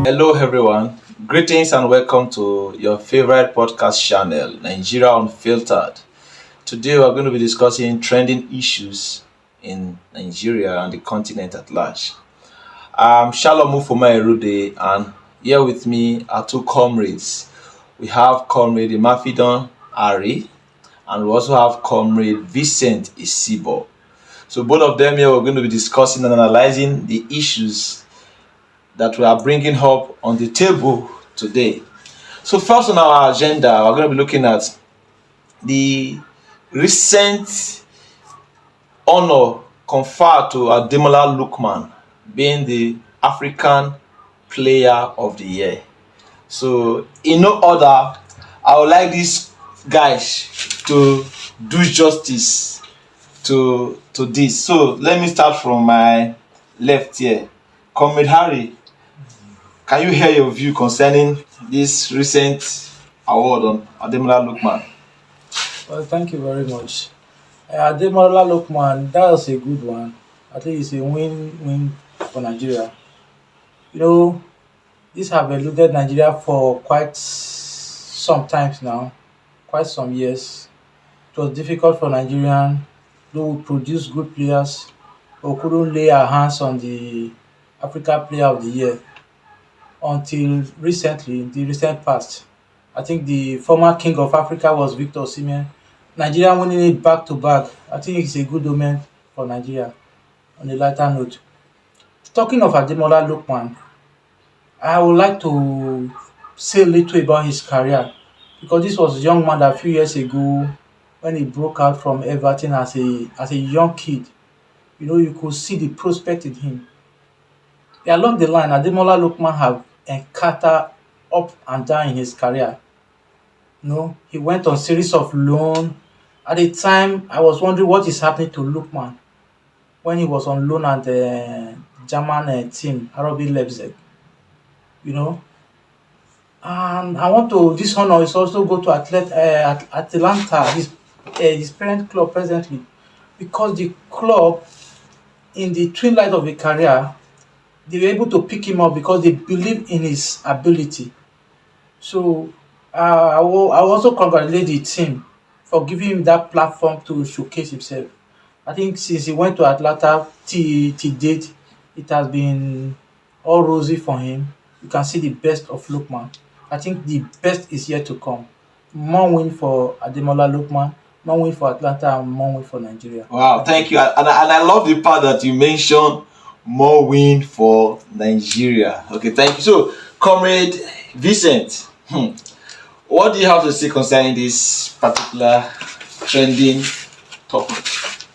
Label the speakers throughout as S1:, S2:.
S1: Hello, everyone. Greetings and welcome to your favorite podcast channel, Nigeria Unfiltered. Today, we're going to be discussing trending issues in Nigeria and the continent at large. I'm Shalom Mufoma Erude, and here with me are two comrades. We have Comrade Imafidon Ari, and we also have Comrade Vincent Isibo. So, both of them here, we're going to be discussing and analyzing the issues that we are bringing up on the table today. So first on our agenda, we're going to be looking at the recent honor conferred to Ademola Lookman being the African Player of the Year. So in no order, I would like these guys to do justice to this. So let me start from my left here. Comrade Harry, can you hear your view concerning this recent award on Ademola Lookman?
S2: Well, thank you very much. Ademola Lookman, that was a good one. I think it's a win-win for Nigeria. You know, these have eluded Nigeria for quite some times now, quite some years. It was difficult for Nigerians, though we produced good players, but we couldn't lay our hands on the Africa Player of the Year until recently, the recent past. I think the former king of Africa was Victor Osimhen. Nigeria winning it back to back. I think it's a good omen for Nigeria. On a lighter note, talking of Ademola Lookman, I would like to say a little about his career because this was a young man that a few years ago, when he broke out from Everton as a young kid, you could see the prospect in him. Along the line, Ademola Lookman have encountered up and down in his career. He went on series of loan. At the time, I was wondering what is happening to Lookman when he was on loan at the German team, RB Leipzig. And I want to, this honor is also go to Atlanta, his parent club presently, because the club, in the twin light of a career, they were able to pick him up because they believe in his ability. So I will also congratulate the team for giving him that platform to showcase himself. I think since he went to Atlanta till date, it has been all rosy for him. You can see the best of Lookman. I think the best is yet to come. More win for Ademola Lookman, more win for Atlanta, and more win for Nigeria.
S1: Wow, thank you. And I love the part that you mentioned, more win for Nigeria. Okay, thank you. So, Comrade Vincent, what do you have to say concerning this particular trending topic?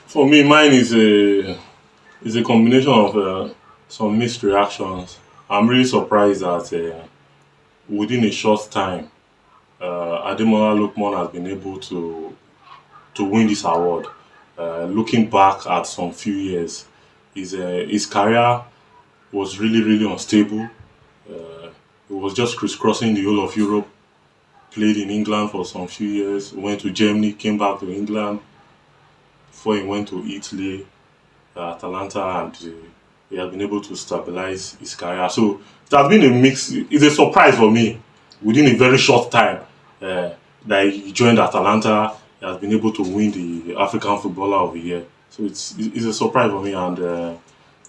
S3: For me, mine is a combination of some mixed reactions. I'm really surprised that within a short time, Ademola Lookman has been able to win this award. Looking back at some few years, his career was really unstable. He was just crisscrossing the whole of Europe. Played in England for some few years. Went to Germany, came back to England. Before he went to Italy, Atalanta, and he has been able to stabilize his career. So it has been a mix. It's a surprise for me. Within a very short time that he joined Atalanta, he has been able to win the African Footballer of the Year. So it's a surprise for me, and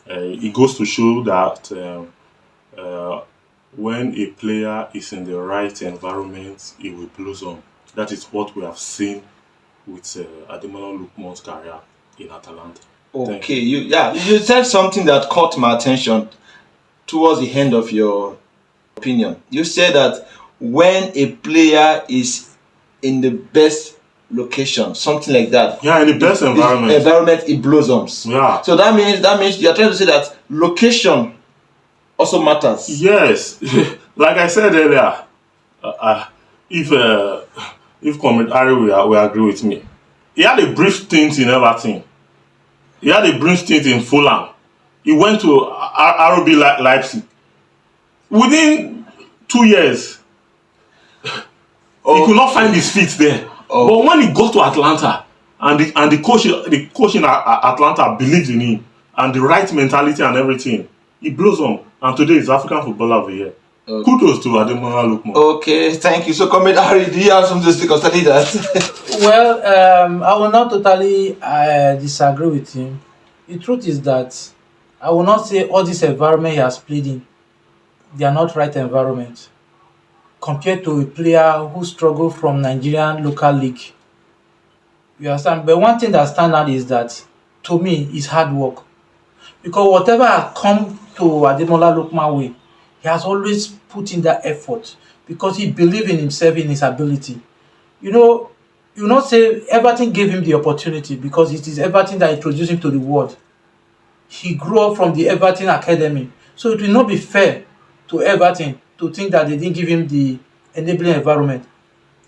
S3: it goes to show that when a player is in the right environment, he will blossom. That is what we have seen with Ademola Lookman's career in Atalanta.
S1: Okay, you said something that caught my attention towards the end of your opinion. You said that when a player is in the best location, something like that.
S3: Yeah, in the best environment.
S1: It blossoms.
S3: Yeah.
S1: So that means you're trying to say that location also matters.
S3: Yes. Like I said earlier, if Comrade Ari will agree with me, he had a brief stint in Everton. He had a brief stint in Fulham. He went to RB Leipzig. Within 2 years, he could not find his feet there. But when he got to Atlanta, and the coach in Atlanta believed in him and the right mentality and everything. He blows on, and today is African Footballer of the Year. Okay. Kudos to Ademola Lookman.
S1: Okay, thank you. So, Comrade Harry, do you have something to say concerning that?
S2: Well, I will not totally disagree with him. The truth is that I will not say all this environment he has played in, they are not right environment compared to a player who struggled from Nigerian local league. You understand? But one thing that stands out is that, to me, is hard work. Because whatever has come to Ademola Lookman way, he has always put in that effort because he believes in himself, in his ability. You know, you not say Everton gave him the opportunity because it is Everton that introduced him to the world. He grew up from the Everton Academy. So it will not be fair to Everton to think that they didn't give him the enabling environment.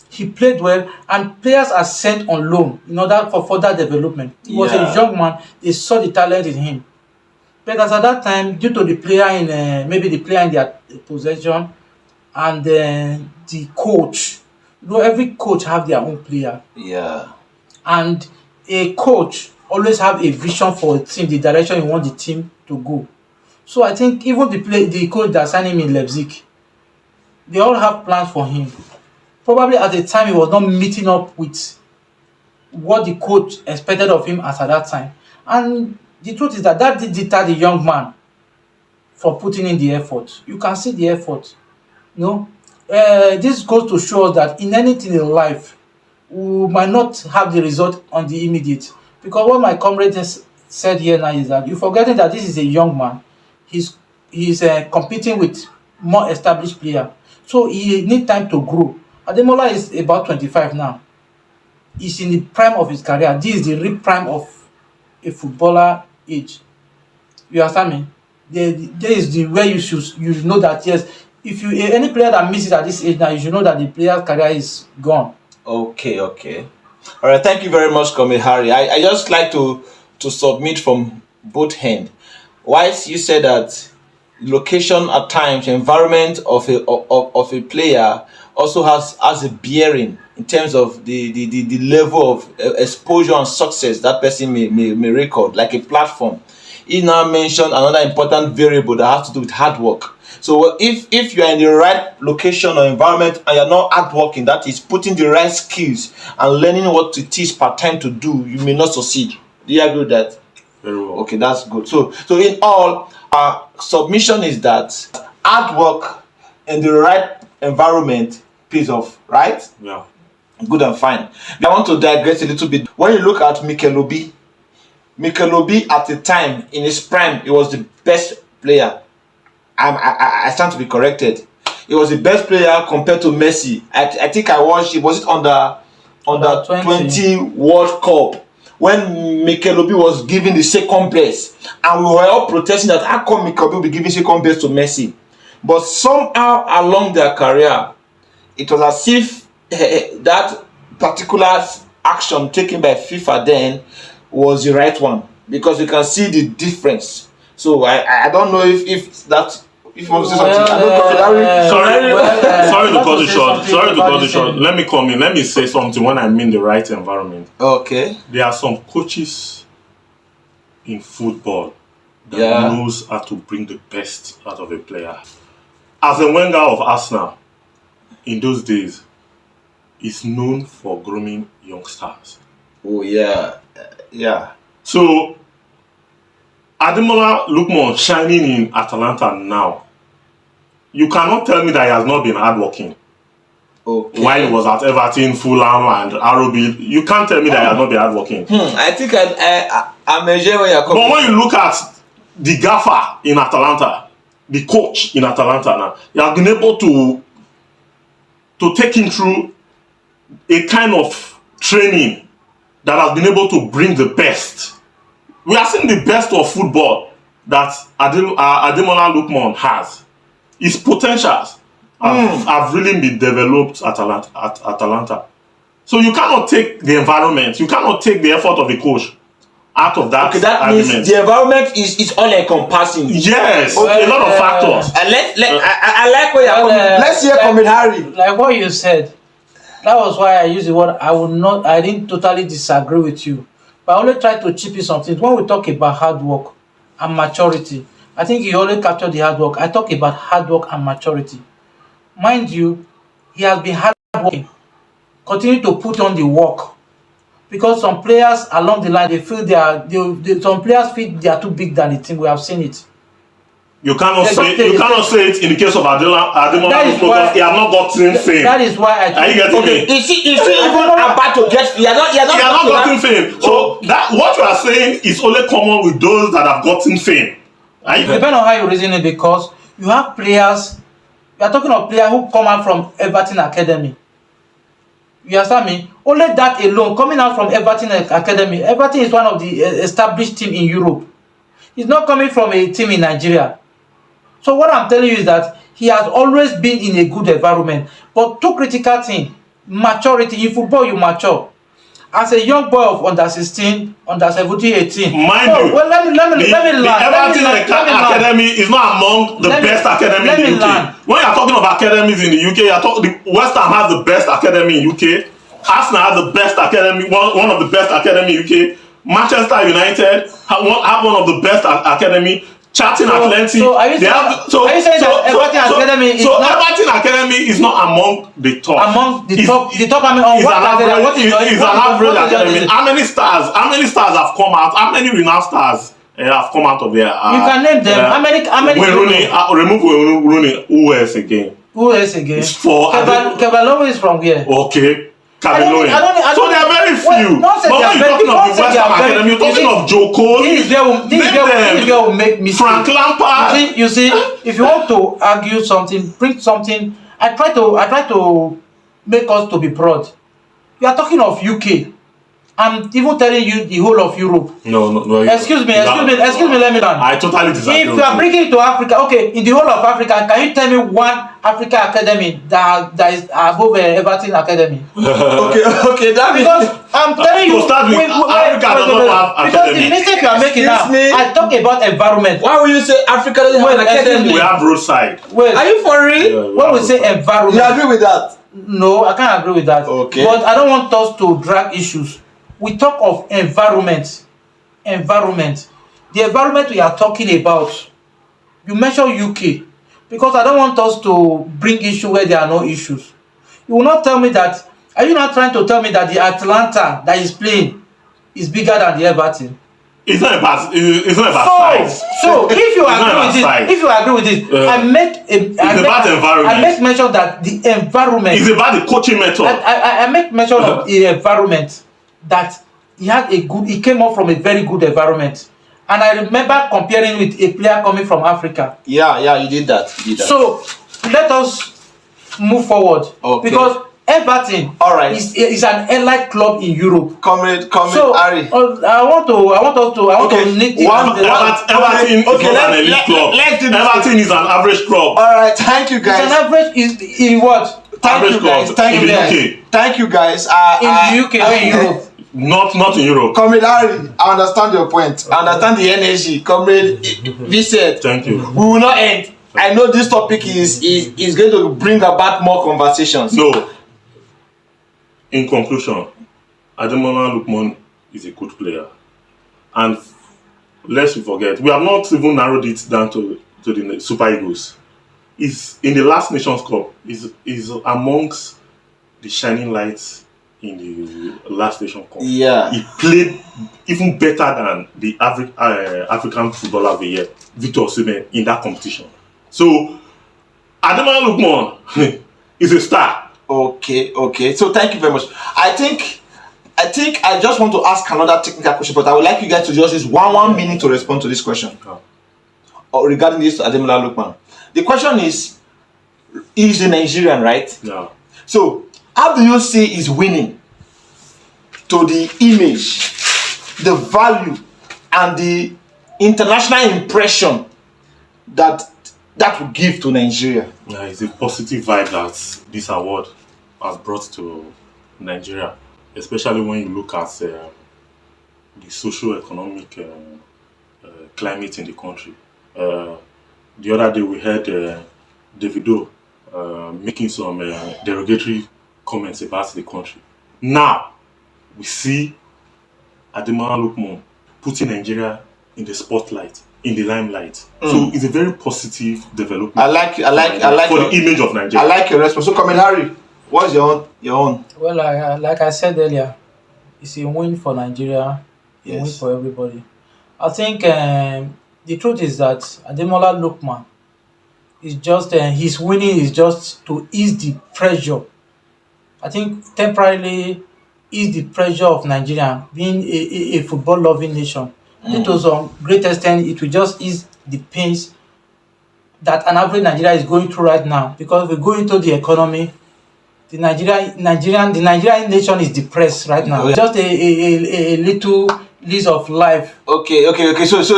S2: He played well, and players are sent on loan in order for further development. He was a young man, they saw the talent in him. Because at that time, due to the player in maybe the player in their possession and the coach, you know, every coach have their own player.
S1: Yeah.
S2: And a coach always have a vision for a team, the direction you want the team to go. So I think even the coach that signed him in Leipzig, they all have plans for him. Probably at the time he was not meeting up with what the coach expected of him as at that time. And the truth is that did deter the young man for putting in the effort. You can see the effort. You know, this goes to show us that in anything in life, we might not have the result on the immediate. Because what my comrade has said here now is that you're forgetting that this is a young man. He's competing with more established player, so he need time to grow. Ademola is about 25 now. He's in the prime of his career. This is the real prime of a footballer age. You understand me? There is the way you know that yes, if you any player that misses at this age now, you should know that the player's career is gone.
S1: Okay. All right. Thank you very much, Comrade Harry. I just like to submit from both ends. Whilst you said that location at times, environment of a player also has a bearing in terms of the level of exposure and success that person may record, like a platform. He now mentioned another important variable that has to do with hard work. So if you are in the right location or environment and you're not hard working, that is putting the right skills and learning what it is part time to do, you may not succeed. Do you agree with that?
S3: Very well.
S1: Okay, that's good. So in all, our submission is that hard work in the right environment pays off, right?
S3: Yeah.
S1: Good and fine. I want to digress a little bit. When you look at Mikel Obi at the time, in his prime, he was the best player. I stand to be corrected. He was the best player compared to Messi. I think I watched it. Was it on the 20 World Cup when Mikel Obi was given the second best, and we were all protesting that how come Mikel Obi will be giving second best to Messi? But somehow along their career, it was as if that particular action taken by FIFA then was the right one, because you can see the difference. So I don't know if that. If you want to say something,
S3: sorry to cut it short. Let me come in. Let me say something when I mean the right environment.
S1: Okay.
S3: There are some coaches in football that knows how to bring the best out of a player. As a Wenger of Arsenal, in those days, is known for grooming youngsters.
S1: Oh yeah.
S3: So Ademola Lookman shining in Atalanta now. You cannot tell me that he has not been hardworking.
S1: Okay.
S3: While he was at Everton, Fulham, and RB, you can't tell me that he has not been hardworking.
S1: I think I'm enjoying where you're coming.
S3: But when you look at the gaffer in Atalanta, the coach in Atalanta now, he has been able to take him through a kind of training that has been able to bring the best. We are seeing the best of football that Ademola Lookman has. His potentials have really been developed at Atalanta. So you cannot take the environment, you cannot take the effort of the coach out of that.
S1: Okay, that
S3: argument.
S1: means the environment is all encompassing.
S3: Yes, a lot of factors.
S1: I like where you're coming. Let's hear Comrade Harry.
S2: Like what you said, That was why I used the word. I didn't totally disagree with you, but I only try to chip in something. When we talk about hard work and maturity, I think you only capture the hard work. I talk about hard work and maturity. Mind you, he has been hard working, continue to put on the work, because some players along the line they feel some players feel they are too big than the team. We have seen it.
S3: You cannot say it in the case of Ademola Lookman because he has not gotten fame.
S2: That is why I.
S3: Are you getting me?
S4: Is he even about to get? He has not
S3: gotten fame. So that what you are saying is only common with those that have gotten fame.
S2: Depending on how you reason it, because you have players. You are talking of players who come out from Everton Academy. You understand me? Only that alone, coming out from Everton Academy. Everton is one of the established team in Europe. He's not coming from a team in Nigeria. So what I'm telling you is that he has always been in a good environment. But two critical things: maturity. In football, you mature. As a young boy of under 16, under 17, 18.
S3: Mind you,
S2: well, let me learn.
S3: The Everton Academy is not among the best academy in the UK. When you're talking of academies in the UK, West Ham has the best academy in UK. Arsenal has the best academy, one of the best academy in UK. Manchester United have one of the best academy. Charting Atlantic.
S2: So are you saying that Everton Academy is
S3: Everton Academy is not among the top.
S2: Among the top. The top. I mean, on what academy? What is
S3: an average academy? How many stars? How many stars have come out? How many renowned stars have come out of there?
S2: You can name them. How many?
S3: Remove Rooney. Who else again?
S2: Who else again?
S3: It's for
S2: Kevalowo is from where?
S3: Okay. So there are very few. But when you're talking of the West Ham Academy, you're talking of Joe Cole.
S2: This is where we make mistakes.
S3: Frank Lampard.
S2: You see, if you want to argue something, bring something. I try to make us to be proud. You are talking of UK. I'm even telling you the whole of Europe.
S3: No.
S2: Excuse me. Let me learn.
S3: I totally disagree.
S2: If you are bringing it to Africa, okay, in the whole of Africa, can you tell me one Africa academy that is above Everton Academy?
S4: okay, that
S2: because I'm telling you,
S3: to start with, Africa does not have
S2: because
S3: academy.
S2: the mistake you are making now. I talk about environment.
S4: Why will you say Africa doesn't have an academy?
S3: We have roadside.
S2: Wait,
S4: are you for real?
S2: When we say environment,
S4: you agree with that?
S2: No, I can't agree with that.
S4: Okay,
S2: but I don't want us to drag issues. We talk of environment. The environment we are talking about. You mention UK, because I don't want us to bring issue where there are no issues. You will not tell me that. Are you not trying to tell me that the Atlanta that is playing is bigger than the Everton?
S3: It's not about size.
S2: So if you agree with it, I make mention that the environment.
S3: It's about the coaching method.
S2: I make mention of the environment, that he came up from a very good environment. And I remember comparing with a player coming from Africa.
S4: Yeah, you did that.
S2: So let us move forward.
S4: Okay.
S2: Because Everton is an elite club in Europe.
S4: Comrade
S2: so,
S4: Harry.
S2: I want to nick
S3: Everton is not an elite club. Everton is an average club.
S4: Alright, thank you guys.
S2: It's an average is in what?
S4: Thank you guys.
S2: In the UK or in Europe?
S3: Not in Europe.
S4: Comrade Harry, I understand your point. I understand the energy. Comrade Vincent,
S3: thank you.
S4: We will not end. I know this topic is going to bring about more conversations.
S3: No. In conclusion, Ademola Lookman is a good player. And lest we forget, we have not even narrowed it down to the Super Eagles. He's in the last Nations Cup. Is amongst the shining lights in the last Nation Cup.
S4: Yeah.
S3: He played even better than the African footballer of the year, Victor Osimhen, in that competition. So, Ademola Lookman is a star.
S4: Okay. So thank you very much. I think I just want to ask another technical question, but I would like you guys to just use one minute to respond to this question. Regarding this Ademola Lookman. The question is, he's a Nigerian, right?
S3: Yeah.
S4: So, how do you see his winning to the image, the value, and the international impression that will give to Nigeria?
S3: Yeah, it's a positive vibe that this award has brought to Nigeria, especially when you look at the socio-economic climate in the country. The other day we heard Davido making some derogatory comments about the country. Now, we see Ademola Lookman putting Nigeria in the spotlight, in the limelight. So it's a very positive development.
S4: I like
S3: for the image of Nigeria.
S4: I like your response. So, comment, Harry. What's your own?
S2: Well, like I said earlier, it's a win for Nigeria, a win
S4: Yes.
S2: for everybody. I think the truth is that Ademola Lookman is just his winning is just to ease the pressure. I think temporarily ease the pressure of Nigeria being a football loving nation. To some great extent, it will just ease the pains that an average Nigeria is going through right now, because we go into the economy. The Nigerian nation is depressed right now.
S4: Yeah.
S2: Just a little lease of life.
S4: Okay. So it's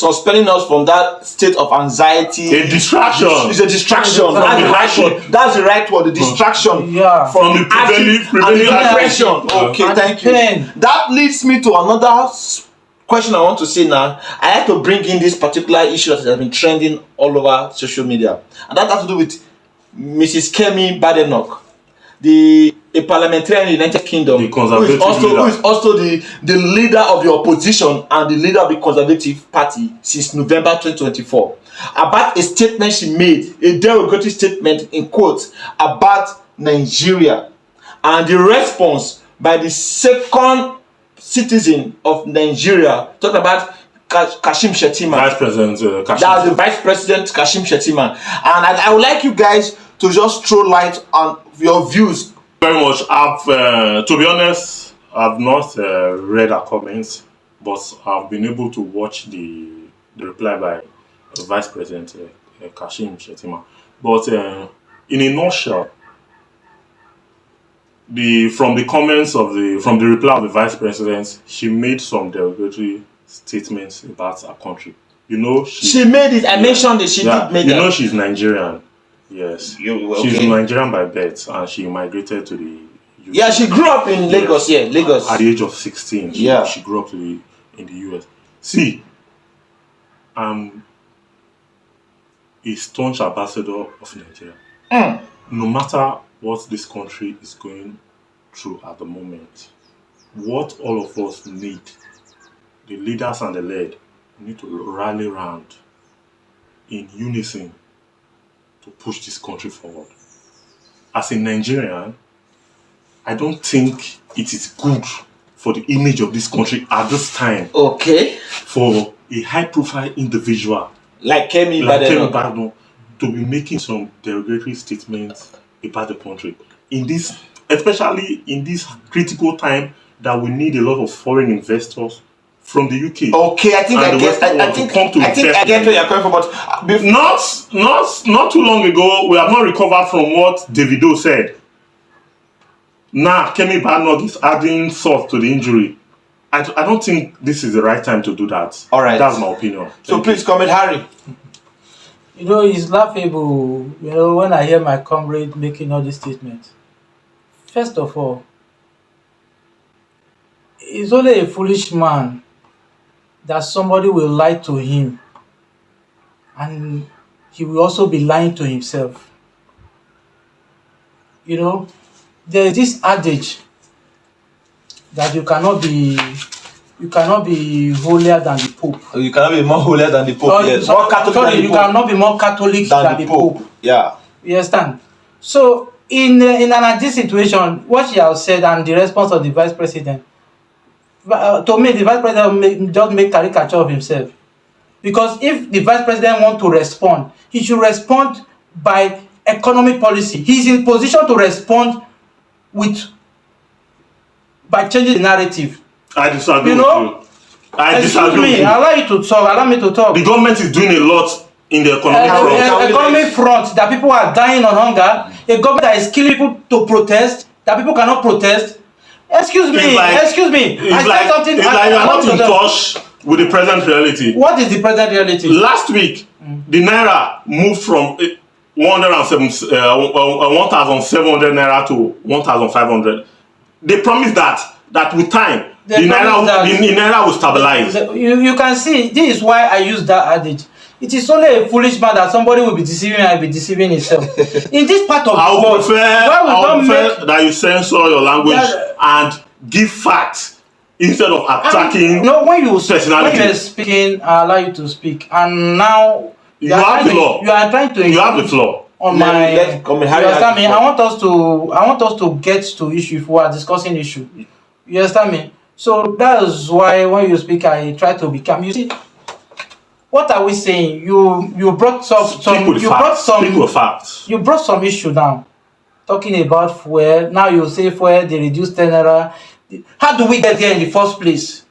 S4: suspending us from that state of anxiety.
S3: A distraction.
S4: It's a distraction. That's the right word. The distraction.
S2: Yeah.
S3: From the prevailing
S4: depression. Okay,
S2: And
S4: thank you.
S2: pain.
S4: That leads me to another question I want to say now. I like to bring in this particular issue that has been trending all over social media, and that has to do with Mrs. Kemi Badenoch, a parliamentarian in the United Kingdom,
S3: The Conservative
S4: who is also the leader of the opposition and the leader of the Conservative Party since November 2024, about a statement she made, a derogatory statement in quotes about Nigeria, and the response by the second citizen of Nigeria, talking about Kashim Shettima.
S3: Vice President Kashim.
S4: That's the Vice President Kashim Shettima. And I would like you guys to just throw light on your views.
S3: Very much. To be honest, I've not read her comments, but I've been able to watch the reply by Vice President Kashim Shettima. But in a nutshell, from the reply of the Vice President, she made some derogatory statements about our country.
S4: She made it. I mentioned it. She did make it.
S3: She's Nigerian. Yes.
S4: Okay.
S3: She's Nigerian by birth, and she migrated to the UK.
S4: Yeah, she grew up in Lagos. Yeah, Lagos.
S3: At the age of 16, she grew up in the US. See, I'm a staunch ambassador of Nigeria. No matter what this country is going through at the moment, what all of us need, the leaders and the led, need to rally around in unison to push this country forward. As a Nigerian, I don't think it is good for the image of this country at this time.
S4: Okay.
S3: For a high-profile individual
S4: like Kemi
S3: Badenoch to be making some derogatory statements about the country especially in this critical time that we need a lot of foreign investors from the UK.
S4: Okay, I think I get where you're coming from, but
S3: not too long ago, we have not recovered from what Davido said. Now, Kemi Badenoch is adding salt to the injury. I don't think this is the right time to do that.
S4: All right.
S3: That's my opinion.
S4: So please comment, Harry.
S2: It's laughable, when I hear my comrade making all these statements. First of all, he's only a foolish man that somebody will lie to him, and he will also be lying to himself. There is this adage that you cannot be holier than the Pope.
S4: You cannot be more holier than the Pope. Yes.
S2: You cannot be more Catholic than the Pope.
S4: Yeah.
S2: You understand? So in an ideal situation, what she has said and the response of the Vice President, to me, the Vice President just make caricature of himself. Because if the Vice President want to respond, he should respond by economic policy. He's in position to respond by changing the narrative.
S3: I disagree with you. I disagree with you.
S2: Allow me to talk.
S3: The government is doing a lot in the economic front.
S2: Economic front, that people are dying on hunger. A government that is killing people to protest, that people cannot protest. Excuse me.
S3: It's like you are not in touch with the present reality.
S2: What is the present reality?
S3: Last week, the naira moved from 1,700 naira to 1,500. They promised that with time, the naira will stabilize.
S2: You can see, this is why I use that adage. It is only a foolish man that somebody will be deceiving and be deceiving himself. In this part of
S3: I
S2: the
S3: would
S2: world,
S3: prefer that you censor your language and give facts instead of attacking
S2: when you
S3: personality.
S2: when you are speaking, I allow you to speak, and now
S3: you have the floor.
S2: You are trying to.
S3: You have the floor.
S2: On
S4: Let
S2: my,
S4: you
S2: understand me? I want us to get to issue if we are discussing issue. You understand me? So that is why when you speak, I try to be calm. You see, what are we saying? You brought
S3: facts.
S2: You brought some issue down, talking about fuel. Now you say fuel they reduce 10 naira. How do we get here in the first place?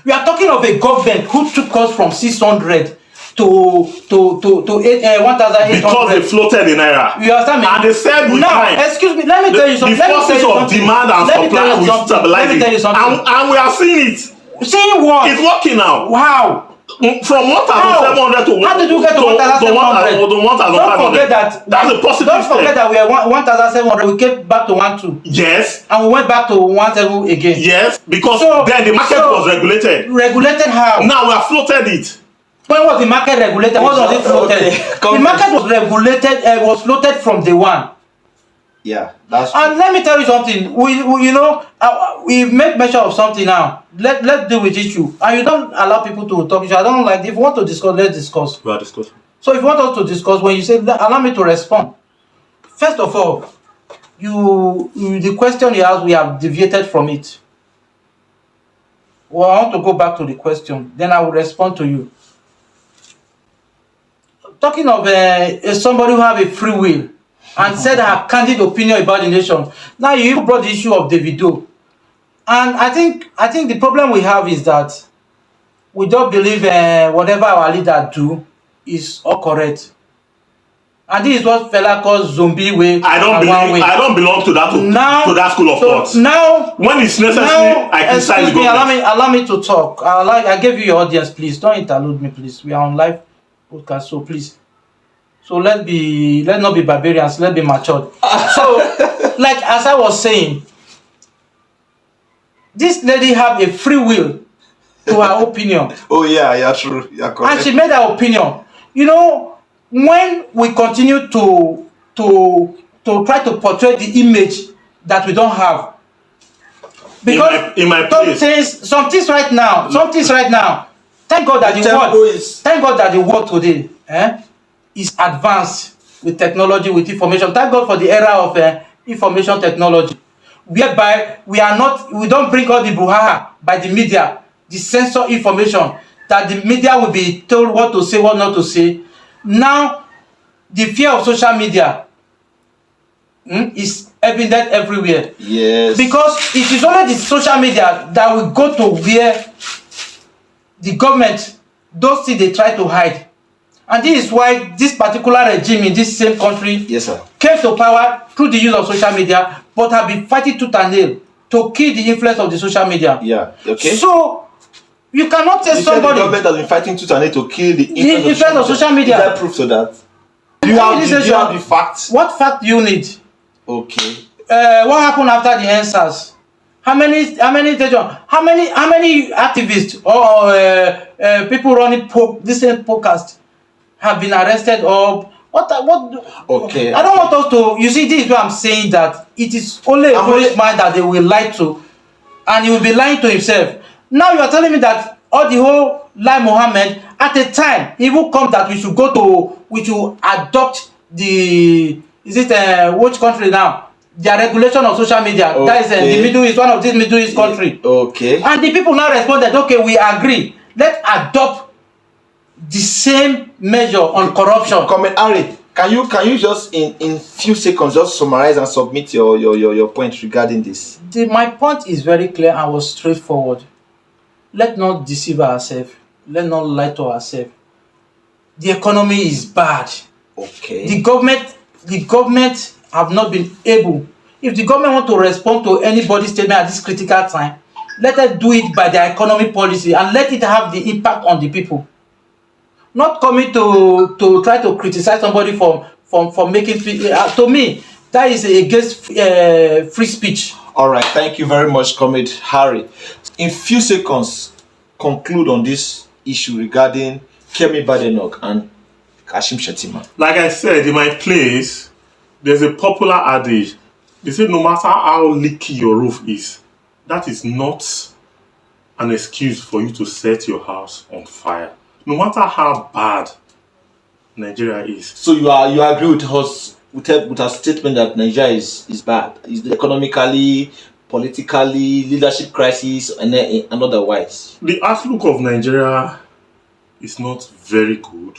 S2: We are talking of a government who took us from 600 to 1,800.
S3: Because they floated in naira.
S2: You understand me?
S3: And they said with
S2: now,
S3: time.
S2: excuse me, let me tell you something.
S3: The forces of demand and supply will stabilize
S2: Let me tell you something.
S3: And we are seeing it.
S2: Seeing what?
S3: It's working now.
S2: Wow.
S3: From 1,700 to
S2: how did you get to 1,700?
S3: Don't forget
S2: that.
S3: That's a positive
S2: Don't forget
S3: step.
S2: that we are 1,700. We came back to 1,200.
S3: Yes.
S2: And we went back to 1,700 again.
S3: Yes, because then the market was regulated.
S2: Regulated how?
S3: Now we have floated it.
S2: When was the market regulated? When was it floated? The market was regulated. Was floated from day one.
S4: Yeah, that's true.
S2: And let me tell you something. We make measure of something now. Let's deal with issue. And you don't allow people to talk issue. I don't like. If you want to discuss, let's discuss.
S3: We are discussing.
S2: So if you want us to discuss, when you say allow me to respond, first of all, the question you asked, we have deviated from it. Well, I want to go back to the question. Then I will respond to you. Talking of somebody who have a free will and said her candid opinion about the nation. Now you brought the issue of Davido, and I think the problem we have is that we don't believe whatever our leader do is all correct, and this is what fella calls zombie way.
S3: I don't belong to that school of thought.
S2: Now,
S3: when it's necessary, I criticize the government.
S2: Allow me to talk. I gave you your audience, please don't interlude me, please. We are on live podcast, so please. So let's not be barbarians, let's be matured. So, like as I was saying, this lady have a free will to her opinion.
S4: Oh yeah, true. Yeah, correct.
S2: And she made her opinion. When we continue to try to portray the image that we don't have, because
S3: in my place,
S2: some things right now. Thank God that the world today is advanced with technology, with information. Thank God for the era of information technology, whereby we don't bring all the brouhaha by the media, the censor information that the media will be told what to say, what not to say. Now, the fear of social media is evident everywhere.
S4: Yes.
S2: Because it is only the social media that will go to where the government, those things they try to hide. And this is why this particular regime in this same country,
S4: yes, sir,
S2: came to power through the use of social media, but have been fighting tooth and nail to kill the influence of the social media.
S4: Yeah, okay.
S2: So, you cannot tell somebody...
S4: The government has been fighting tooth and nail to kill the
S2: influence of social media.
S4: Is there proof to that? Do you have the facts?
S2: What fact do you need?
S4: Okay.
S2: What happened after the answers? How many activists or people running this same podcast have been arrested or what?
S4: Okay.
S2: I don't want us to. You see, this is why I'm saying that it is only a foolish man that they will lie to, and he will be lying to himself. Now you are telling me that all the whole lie Mohammed at a time he will come that we should adopt the which country now? Their regulation of social media. Okay. That is the Middle East, one of these Middle East country.
S4: Okay.
S2: And the people now responded, okay, we agree. Let's adopt the same measure on corruption.
S4: Comment, Ari, can you just in few seconds just summarize and submit your point regarding this?
S2: My point is very clear and was straightforward. Let's not deceive ourselves. Let's not lie to ourselves. The economy is bad.
S4: Okay.
S2: The government have not been able. If the government want to respond to anybody's statement at this critical time, let them do it by their economic policy and let it have the impact on the people. Not coming to try to criticize somebody for making speech. To me, that is against free speech.
S4: All right, thank you very much, Comrade Harry. In few seconds, conclude on this issue regarding Kemi Badenoch and Kashim Shettima?
S3: Like I said, in my place, there's a popular adage. They say no matter how leaky your roof is, that is not an excuse for you to set your house on fire. No matter how bad Nigeria is.
S4: So you agree with us with our statement that Nigeria is bad, is economically, politically, leadership crisis, and otherwise.
S3: The outlook of Nigeria is not very good,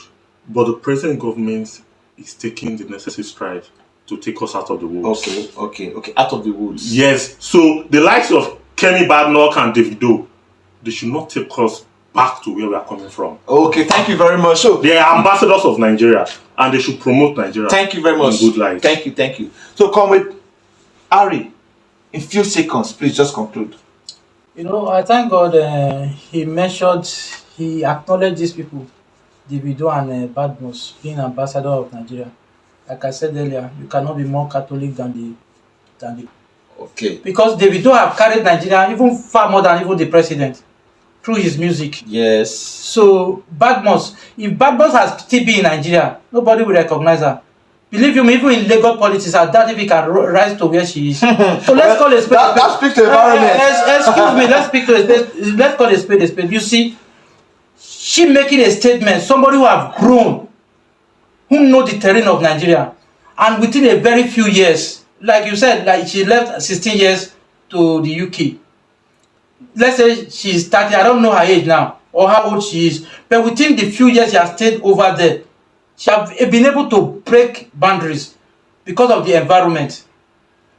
S3: but the present government is taking the necessary stride to take us out of the woods.
S4: Okay. Out of the woods.
S3: Yes. So the likes of Kemi Badenoch and Davido, they should not take us back to where we are coming from.
S4: Okay, thank you very much. So
S3: they are ambassadors of Nigeria, and they should promote Nigeria.
S4: Thank you very much.
S3: In good light.
S4: Thank you. So come with Ari. In few seconds, please just conclude.
S2: I thank God he acknowledged these people, Davido and Badmus, being ambassador of Nigeria. Like I said earlier, you cannot be more Catholic than the.
S4: Okay.
S2: Because Davido have carried Nigeria even far more than even the president through his music.
S4: Yes.
S2: So if Badmus has still been in Nigeria, nobody will recognize her. Believe me, even in Lagos politics, I doubt if he can rise to where she is. So let's call a spade.
S4: That speaks to environment.
S2: Excuse me. Let's call a spade a spade. You see, she making a statement. Somebody who have grown, who know the terrain of Nigeria, and within a very few years, like you said, like she left 16 years to the UK. Let's say she's 30. I don't know her age now or how old she is, but within the few years she has stayed over there, she have been able to break boundaries because of the environment.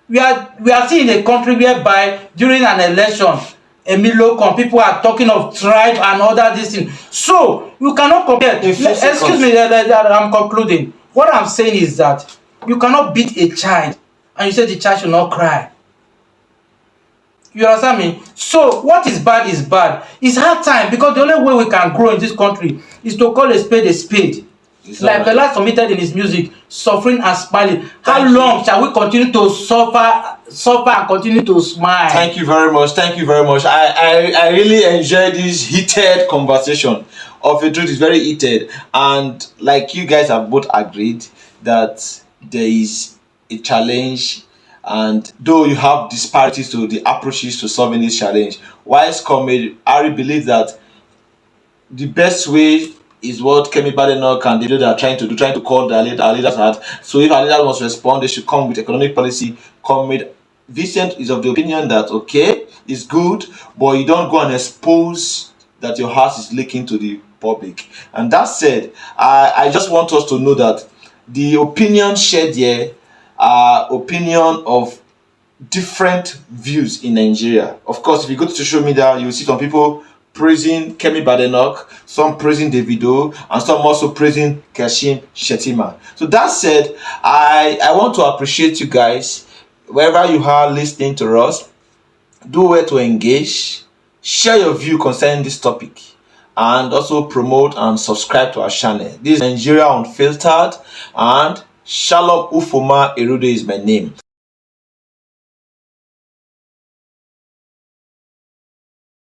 S2: We are still in a country whereby during an election, people are talking of tribe and other this thing. So you cannot compare. Excuse me, I'm concluding. What I'm saying is that you cannot beat a child and you say the child should not cry. You understand me? So what is bad is bad. It's hard time because the only way we can grow in this country is to call a spade a spade. Like Fela submitted in his music, suffering and smiling. How long shall we continue to suffer and continue to smile?
S4: Thank you very much. I really enjoyed this heated conversation. Of the truth, is very heated, and like you guys have both agreed that there is a challenge, and though you have disparities to the approaches to solving this challenge, wise comrade Ari believes that the best way is what Kemi Badenoch and the leader are trying to call our leaders out. So if our leader must respond, they should come with economic policy. Comrade Vincent is of the opinion that okay, it's good, but you don't go and expose that your house is leaking to the public. And that said, I just want us to know that the opinion shared here are opinion of different views in Nigeria. Of course, if you go to social media, you will see some people praising Kemi Badenoch, some praising Davido, and some also praising Kashim Shettima. So that said, I want to appreciate you guys wherever you are listening to us. Do well to engage, share your view concerning this topic, and also promote and subscribe to our channel. This is Nigeria Unfiltered, and Shalom Ufoma Erude is my name.